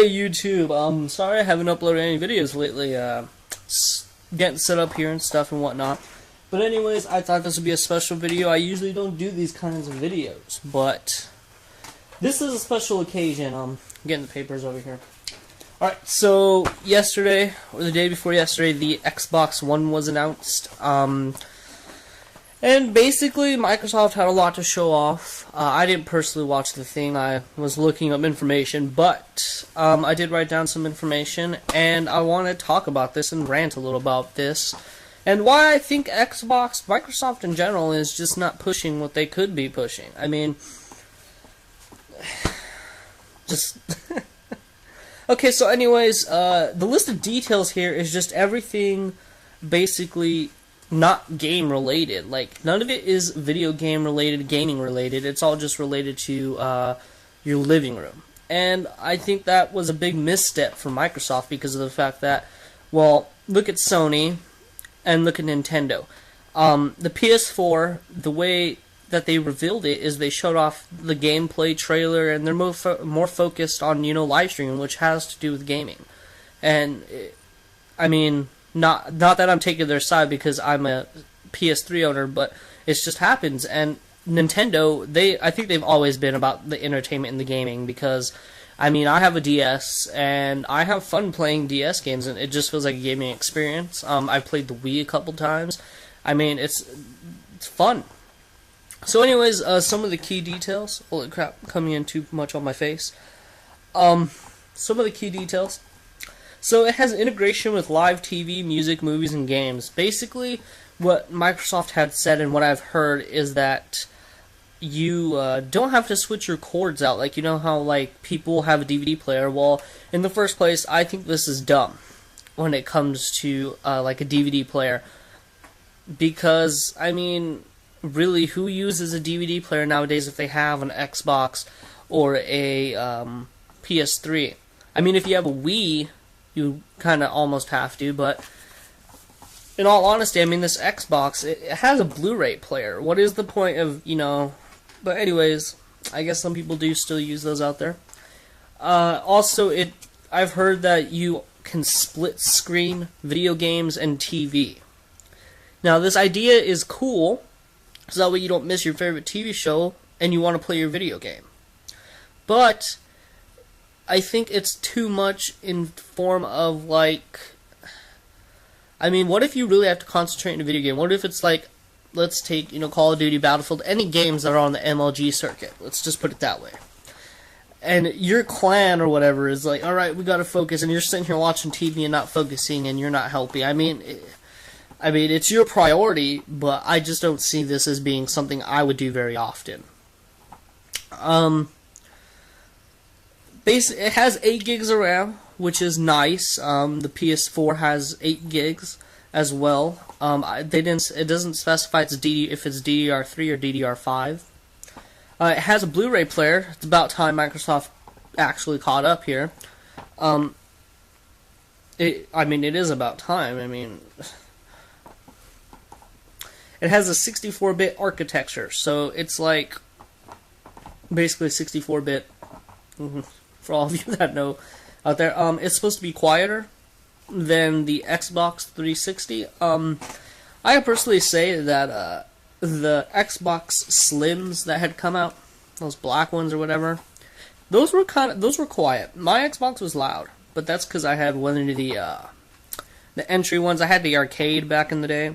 Hey YouTube, sorry I haven't uploaded any videos lately, getting set up here and stuff and whatnot. But anyways, I thought this would be a special video. I usually don't do these kinds of videos, but this is a special occasion. Getting the papers over here. Alright, so yesterday, or the day before yesterday, the Xbox One was announced. And basically, Microsoft had a lot to show off. I didn't personally watch the thing. I was looking up information, but I did write down some information, and I want to talk about this and rant a little about this, and why I think Microsoft in general, is just not pushing what they could be pushing. I mean, just... Okay, so anyways, the list of details here is just everything basically not game related. Like, none of it is video game related, gaming related. It's all just related to your living room. And I think that was a big misstep for Microsoft because of the fact that, well, look at Sony and look at Nintendo. The PS4, the way that they revealed it is they showed off the gameplay trailer, and they're more focused on, you know, live streaming, which has to do with gaming. And I mean, not that I'm taking their side because I'm a PS3 owner, but it just happens. And Nintendo, I think they've always been about the entertainment and the gaming, because I mean, I have a DS and I have fun playing DS games, and it just feels like a gaming experience. I played the Wii a couple times. I mean, it's fun. So anyways, some of the key details. Holy crap, coming in too much on my face. Some of the key details. So it has integration with live TV, music, movies, and games. Basically, what Microsoft had said and what I've heard is that you don't have to switch your cords out. Like, you know how like people have a DVD player? Well, in the first place, I think this is dumb when it comes to like a DVD player. Because, I mean, really, who uses a DVD player nowadays if they have an Xbox or a PS3? I mean, if you have a Wii, you kind of almost have to, but in all honesty, I mean, this Xbox, it has a Blu-ray player. What is the point of, you know... But anyways, I guess some people do still use those out there. Also, I've heard that you can split screen video games and TV. Now, this idea is cool, so that way you don't miss your favorite TV show and you want to play your video game. But I think it's too much in form of, like... I mean, what if you really have to concentrate in a video game? What if it's like, let's take, you know, Call of Duty, Battlefield, any games that are on the MLG circuit. Let's just put it that way. And your clan or whatever is like, alright, we gotta focus, and you're sitting here watching TV and not focusing, and you're not helping. I mean, it's your priority, but I just don't see this as being something I would do very often. It has 8 gigs of RAM, which is nice. The PS4 has 8 gigs as well. It doesn't specify if it's DDR3 or DDR5. It has a Blu-ray player. It's about time Microsoft actually caught up here. I mean, it is about time. I mean, it has a 64-bit architecture, so it's like basically 64-bit. For all of you that know out there, it's supposed to be quieter than the Xbox 360. I personally say that the Xbox Slims that had come out, those black ones or whatever, those were quiet. My Xbox was loud, but that's because I had one of the entry ones. I had the arcade back in the day,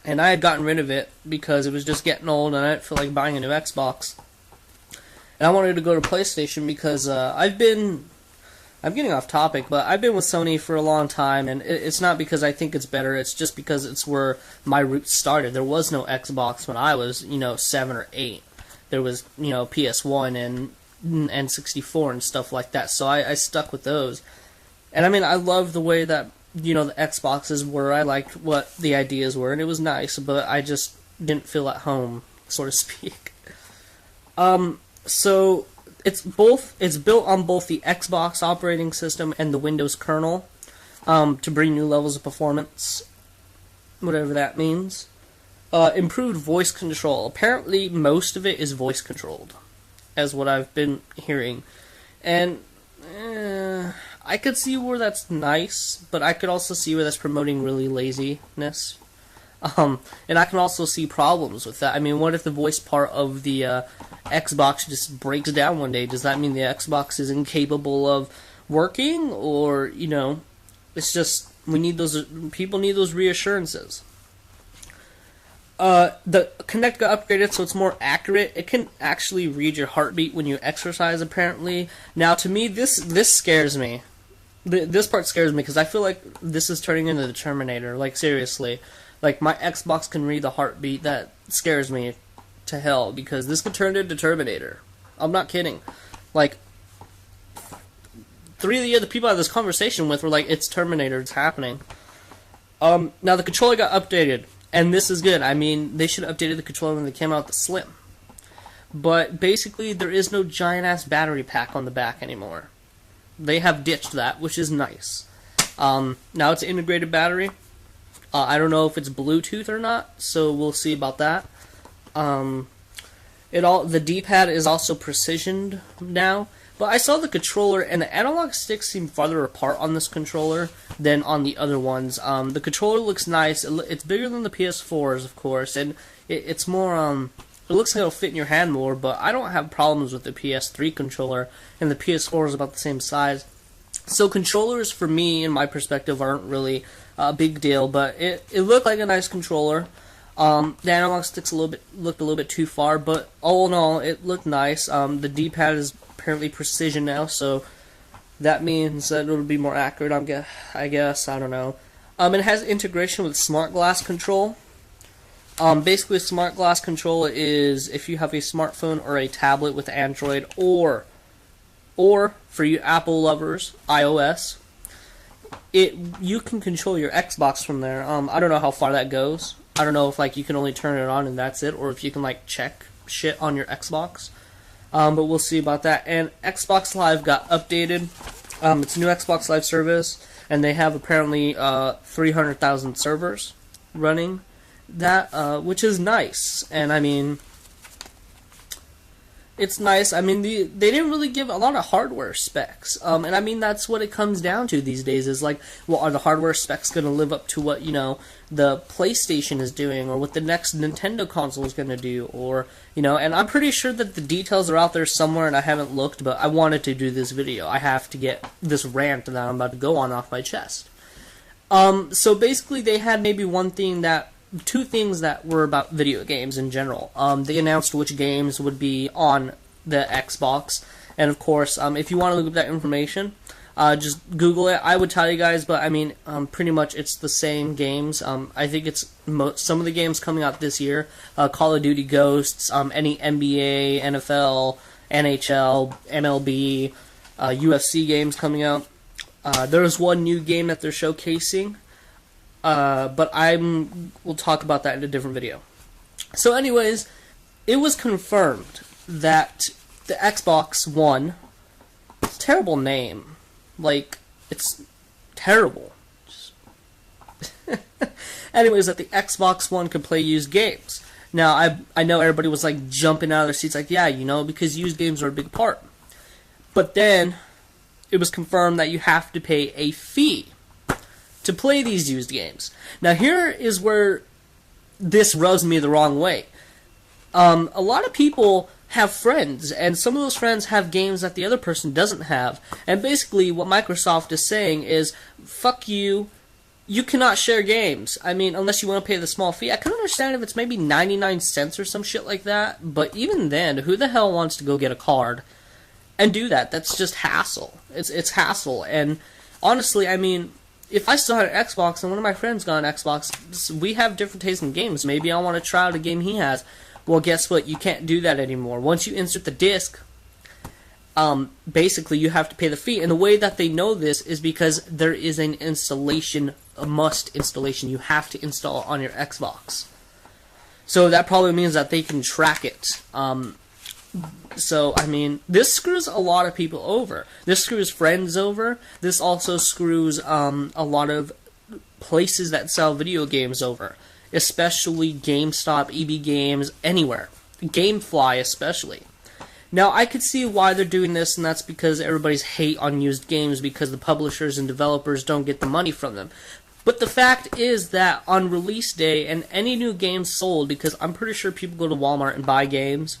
and I had gotten rid of it because it was just getting old, and I didn't feel like buying a new Xbox. And I wanted to go to PlayStation because I'm getting off topic, but I've been with Sony for a long time, and it's not because I think it's better, it's just because it's where my roots started. There was no Xbox when I was, you know, 7 or 8. There was, you know, PS1 and N64 and stuff like that, so I stuck with those. And I mean, I loved the way that, you know, the Xboxes were. I liked what the ideas were, and it was nice, but I just didn't feel at home, so to speak. So it's built on both the Xbox operating system and the Windows kernel to bring new levels of performance, whatever that means. Improved voice control. Apparently, most of it is voice controlled, as what I've been hearing. And I could see where that's nice, but I could also see where that's promoting really laziness. And I can also see problems with that. I mean, what if the voice part of the Xbox just breaks down one day? Does that mean the Xbox is incapable of working? Or, you know, it's just, people need those reassurances. The Kinect got upgraded so it's more accurate. It can actually read your heartbeat when you exercise, apparently. Now, to me, this scares me. This part scares me, because I feel like this is turning into the Terminator. Like, seriously. Like, my Xbox can read the heartbeat. That scares me to hell, because this could turn into Terminator. I'm not kidding. Like, 3 of the other people I had this conversation with were like, it's Terminator, it's happening. Now, the controller got updated. And this is good. I mean, they should have updated the controller when they came out with the Slim. But basically, there is no giant-ass battery pack on the back anymore. They have ditched that, which is nice. Now it's an integrated battery. I don't know if it's Bluetooth or not, so we'll see about that. The D-pad is also precisioned now. But I saw the controller, and the analog sticks seem farther apart on this controller than on the other ones. The controller looks nice. It's bigger than the PS4's, of course, and it's more, it looks like it'll fit in your hand more, but I don't have problems with the PS3 controller, and the PS4 is about the same size. So controllers, for me, in my perspective, aren't really a big deal, but it looked like a nice controller. The analog sticks looked a little bit too far, but all in all, it looked nice. The D-pad is apparently precision now, so that means that it'll be more accurate, I guess, I don't know. It has integration with Smart Glass control. Basically, Smart Glass control is if you have a smartphone or a tablet with Android, or for you Apple lovers, iOS, you can control your Xbox from there. I don't know how far that goes. I don't know if like you can only turn it on and that's it, or if you can like check shit on your Xbox. But we'll see about that. And Xbox Live got updated. It's a new Xbox Live service, and they have apparently 300,000 servers running that, which is nice. And I mean, it's nice. I mean, they didn't really give a lot of hardware specs. And I mean, that's what it comes down to these days, is like, well, are the hardware specs going to live up to what, you know, the PlayStation is doing, or what the next Nintendo console is going to do, or, you know, and I'm pretty sure that the details are out there somewhere, and I haven't looked, but I wanted to do this video. I have to get this rant that I'm about to go on off my chest. So basically, they had maybe two things that were about video games in general. They announced which games would be on the Xbox, and of course, if you want to look up that information, just Google it. I would tell you guys, but I mean, pretty much it's the same games. I think it's some of the games coming out this year, Call of Duty Ghosts, any NBA, NFL, NHL, MLB, UFC games coming out. There's one new game that they're showcasing, but we'll talk about that in a different video. So anyways, it was confirmed that the Xbox One, terrible name, like, it's terrible. Anyways, that the Xbox One could play used games. Now, I know everybody was like jumping out of their seats like, yeah, you know, because used games are a big part. But then, it was confirmed that you have to pay a fee to play these used games. Now, here is where this rubs me the wrong way. A lot of people have friends, and some of those friends have games that the other person doesn't have. And basically, what Microsoft is saying is, fuck you, you cannot share games. I mean, unless you want to pay the small fee. I can understand if it's maybe 99 cents or some shit like that, but even then, who the hell wants to go get a card and do that? That's just hassle. It's hassle, and honestly, I mean, if I still had an Xbox and one of my friends got an Xbox, we have different tastes in games. Maybe I want to try out a game he has. Well, guess what? You can't do that anymore. Once you insert the disc, basically you have to pay the fee. And the way that they know this is because there is an installation, a must installation. You have to install it on your Xbox. So that probably means that they can track it. So, I mean, this screws a lot of people over. This screws friends over. This also screws a lot of places that sell video games over. Especially GameStop, EB Games, anywhere. GameFly especially. Now, I could see why they're doing this, and that's because everybody's hate on used games because the publishers and developers don't get the money from them. But the fact is that on release day, and any new game sold, because I'm pretty sure people go to Walmart and buy games,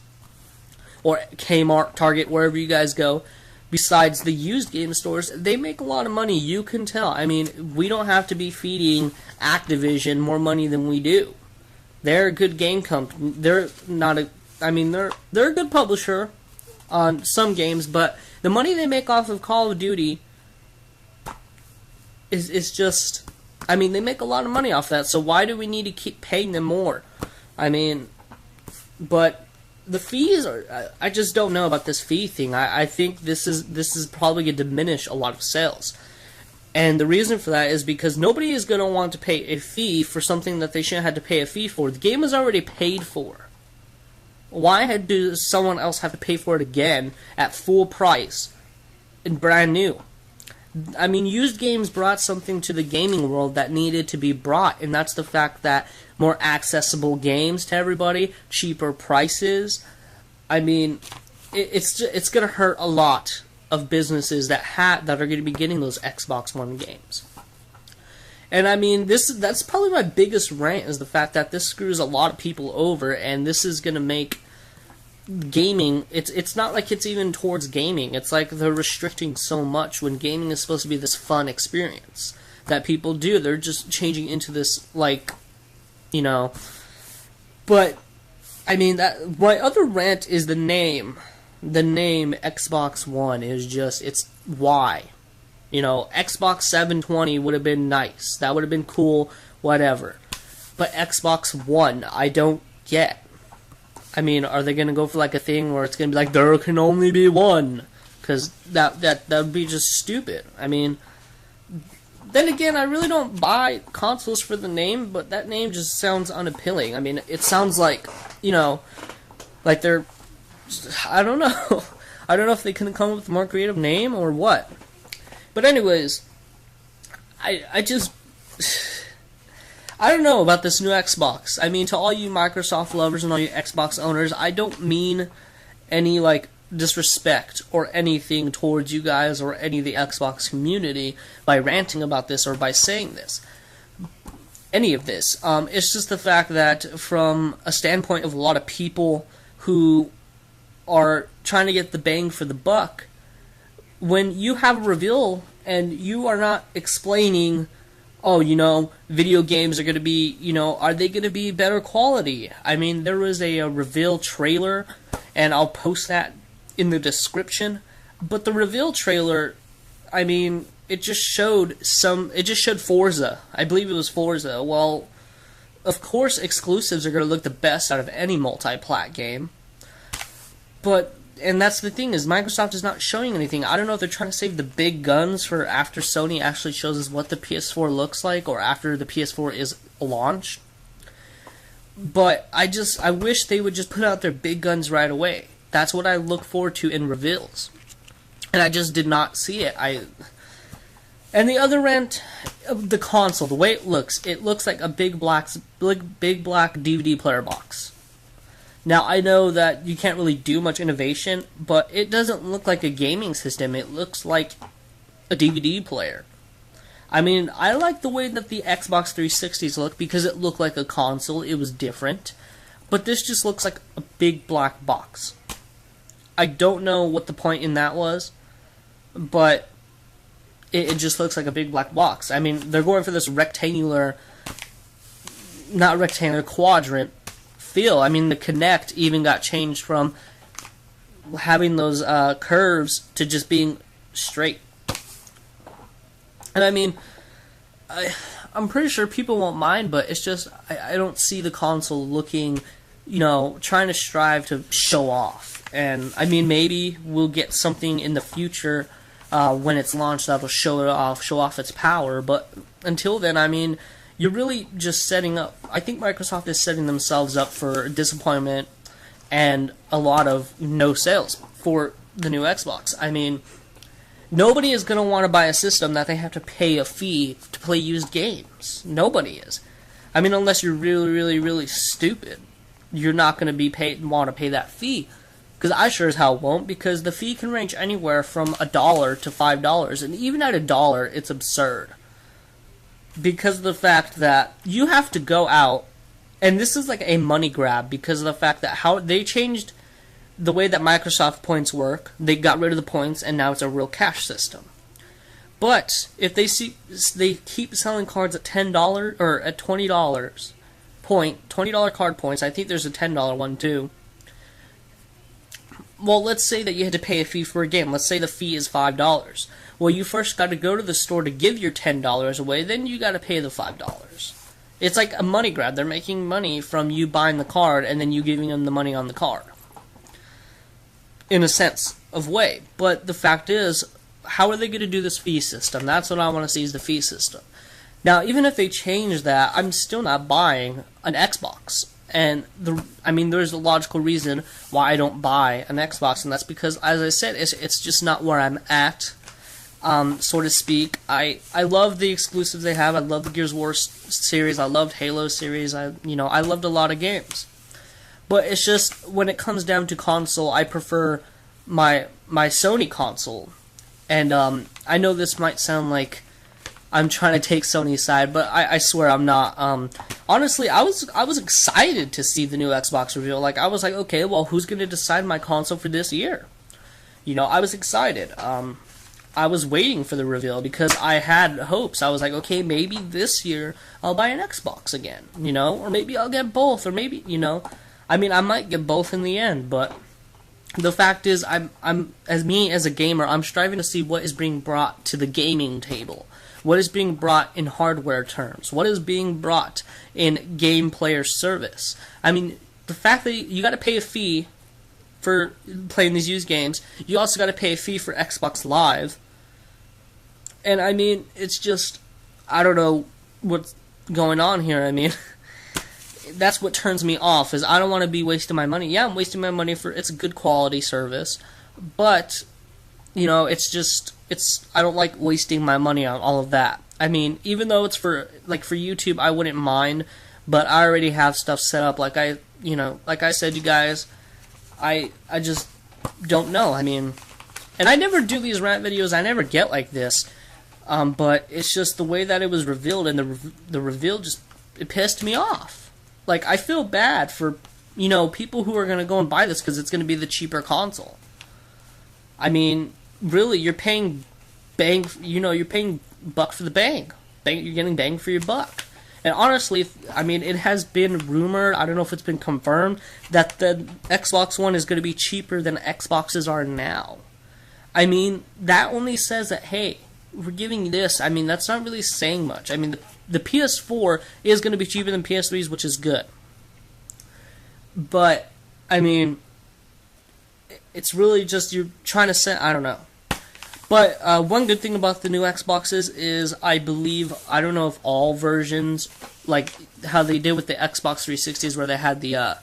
or Kmart, Target, wherever you guys go, besides the used game stores, they make a lot of money, you can tell. I mean, we don't have to be feeding Activision more money than we do. They're a good game company. They're not a... I mean, they're a good publisher on some games, but the money they make off of Call of Duty is just... I mean, they make a lot of money off that, so why do we need to keep paying them more? I mean, but the fees are... I just don't know about this fee thing. I think this is probably going to diminish a lot of sales. And the reason for that is because nobody is going to want to pay a fee for something that they shouldn't have to pay a fee for. The game is already paid for. Why does someone else have to pay for it again at full price and brand new? I mean, used games brought something to the gaming world that needed to be brought, and that's the fact that more accessible games to everybody, cheaper prices. I mean, it's going to hurt a lot of businesses that are going to be getting those Xbox One games. And I mean, that's probably my biggest rant, is the fact that this screws a lot of people over, and this is going to make gaming, it's not like it's even towards gaming. It's like they're restricting so much when gaming is supposed to be this fun experience that people do. They're just changing into this, like, you know. But I mean, that my other rant is the name. The name Xbox One is just, it's why. You know, Xbox 720 would have been nice. That would have been cool, whatever. But Xbox One, I don't get. I mean, are they going to go for like a thing where it's going to be like, there can only be one? Because that would be just stupid. I mean, then again, I really don't buy consoles for the name, but that name just sounds unappealing. I mean, it sounds like, you know, like they're, I don't know. I don't know if they can come up with a more creative name or what. But anyways, I just... I don't know about this new Xbox. I mean, to all you Microsoft lovers and all you Xbox owners, I don't mean any, like, disrespect or anything towards you guys or any of the Xbox community by ranting about this or by saying this. Any of this. It's just the fact that from a standpoint of a lot of people who are trying to get the bang for the buck, when you have a reveal and you are not explaining, oh, you know, video games are going to be, you know, are they going to be better quality? I mean, there was a reveal trailer, and I'll post that in the description, but the reveal trailer, I mean, it just showed Forza. I believe it was Forza. Well, of course exclusives are going to look the best out of any multi-plat game, but... And that's the thing, is Microsoft is not showing anything. I don't know if they're trying to save the big guns for after Sony actually shows us what the PS4 looks like, or after the PS4 is launched. But I wish they would just put out their big guns right away. That's what I look forward to in reveals. And I just did not see it. And the other rant of the console, the way it looks like a big black DVD player box. Now, I know that you can't really do much innovation, but it doesn't look like a gaming system. It looks like a DVD player. I mean, I like the way that the Xbox 360s look because it looked like a console. It was different. But this just looks like a big black box. I don't know what the point in that was, but it just looks like a big black box. I mean, they're going for this quadrant feel. I mean, the Kinect even got changed from having those curves to just being straight. And I mean, I'm pretty sure people won't mind, but it's just, I don't see the console looking, you know, trying to strive to show off. And I mean, maybe we'll get something in the future when it's launched that'll show off its power, but until then, I mean, you're really just setting up... I think Microsoft is setting themselves up for disappointment and a lot of no sales for the new Xbox. I mean, nobody is going to want to buy a system that they have to pay a fee to play used games. Nobody is. I mean, unless you're really, really, really stupid, you're not going to want to pay that fee. Because I sure as hell won't, because the fee can range anywhere from $1 to $5, and even at $1, it's absurd. Because of the fact that you have to go out, and this is like a money grab because of the fact that how they changed the way that Microsoft points work. They got rid of the points, and now it's a real cash system. But if they keep selling cards at $10 or at $20 $20 card points, I think there's a $10 one too. Well, let's say that you had to pay a fee for a game. Let's say the fee is $5. Well, you first got to go to the store to give your $10 away, then you got to pay the $5. It's like a money grab. They're making money from you buying the card and then you giving them the money on the card. In a sense of way. But the fact is, how are they going to do this fee system? That's what I want to see, is the fee system. Now, even if they change that, I'm still not buying an Xbox. And there's a logical reason why I don't buy an Xbox, and that's because, as I said, it's just not where I'm at, so to speak. I love the exclusives they have. I love the Gears of War series. I loved Halo series. I loved a lot of games. But it's just, when it comes down to console, I prefer my Sony console. And I know this might sound like I'm trying to take Sony's side, but I swear I'm not. Honestly, I was excited to see the new Xbox reveal. Like, I was like, okay, well, who's going to decide my console for this year? I was excited. I was waiting for the reveal because I had hopes. I was like, okay, maybe this year I'll buy an Xbox again, or maybe I'll get both, or maybe, I might get both in the end, but the fact is, as a gamer, I'm striving to see what is being brought to the gaming table. What is being brought in hardware terms? What is being brought in game player service? The fact that you got to pay a fee for playing these used games, you also got to pay a fee for Xbox Live. And it's just, I don't know what's going on here. That's what turns me off, is I don't want to be wasting my money. Yeah, I'm wasting my money it's a good quality service, but I don't like wasting my money on all of that. Even though it's for YouTube, I wouldn't mind, but I already have stuff set up. Like I said, you guys, I just don't know. And I never do these rant videos. I never get like this. But it's just the way that it was revealed, and the reveal it pissed me off. Like, I feel bad for, people who are going to go and buy this because it's going to be the cheaper console. Really, you're paying you're paying buck for the bang. You're getting bang for your buck. And honestly, it has been rumored, I don't know if it's been confirmed, that the Xbox One is going to be cheaper than Xboxes are now. That only says that, hey, we're giving you this. That's not really saying much. The PS4 is going to be cheaper than PS3s, which is good. But, it's really just, you're trying to say, I don't know. But one good thing about the new Xboxes is, I believe, I don't know if all versions, like how they did with the Xbox 360s, where they had the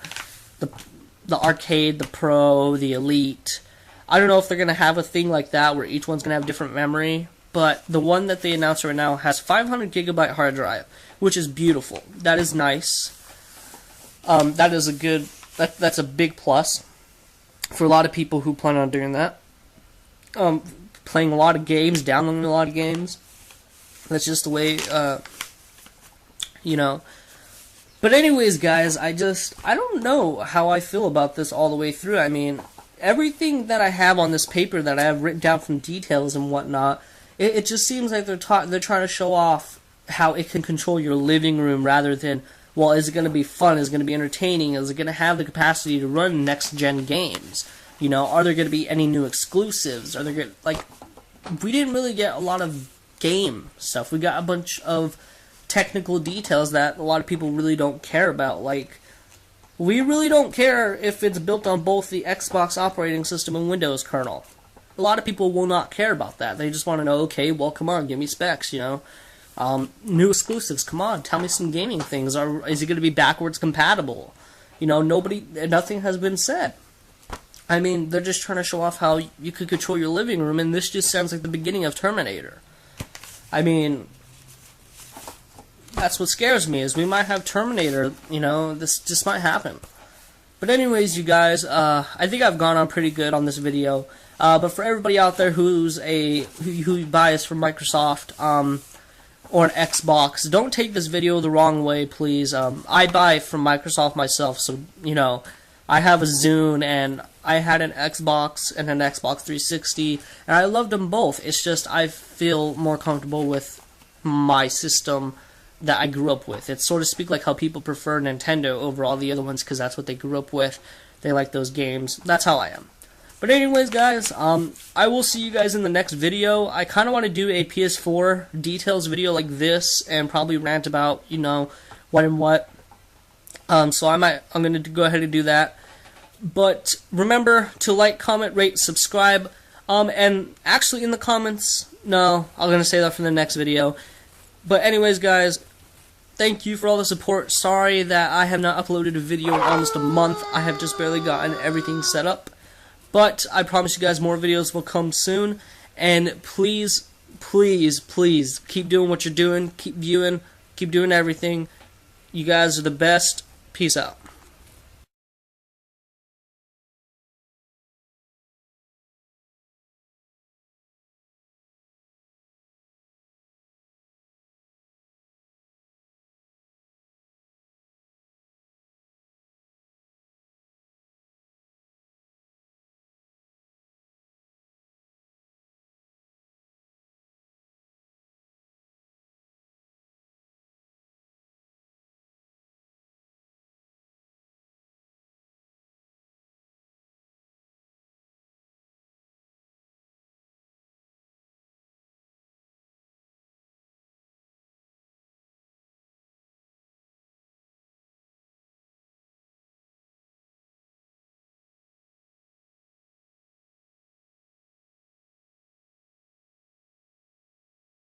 arcade, the Pro, the Elite. I don't know if they're going to have a thing like that where each one's going to have different memory. But the one that they announced right now has 500GB hard drive, which is beautiful. That is nice. That is that's a big plus for a lot of people who plan on doing that. Playing a lot of games, downloading a lot of games. That's just the way, But anyways, guys, I don't know how I feel about this all the way through. Everything that I have on this paper that I have written down from details and whatnot, it just seems like they're trying to show off how it can control your living room rather than, well, is it going to be fun? Is it going to be entertaining? Is it going to have the capacity to run next-gen games? Are there going to be any new exclusives? Are there we didn't really get a lot of game stuff. We got a bunch of technical details that a lot of people really don't care about. We really don't care if it's built on both the Xbox operating system and Windows kernel. A lot of people will not care about that. They just want to know, okay, well, come on, give me specs, new exclusives, come on, tell me some gaming things. Is it going to be backwards compatible? Nothing has been said. They're just trying to show off how you could control your living room, and this just sounds like the beginning of Terminator. That's what scares me, is we might have Terminator, this just might happen. But anyways, you guys, I think I've gone on pretty good on this video. But for everybody out there who buys from Microsoft or an Xbox, don't take this video the wrong way, please. I buy from Microsoft myself, so you know, I have a Zune and I had an Xbox and an Xbox 360, and I loved them both. It's just I feel more comfortable with my system that I grew up with. It's sort of speak like how people prefer Nintendo over all the other ones because that's what they grew up with. They like those games. That's how I am. But anyways, guys, I will see you guys in the next video. I kind of want to do a PS4 details video like this and probably rant about, you know, what and what. So I'm going to go ahead and do that. But remember to like, comment, rate, subscribe. And actually in the comments, no, I'm going to say that for the next video. But anyways, guys, thank you for all the support. Sorry that I have not uploaded a video in almost a month. I have just barely gotten everything set up. But I promise you guys more videos will come soon. And please, please, please keep doing what you're doing. Keep viewing. Keep doing everything. You guys are the best. Peace out.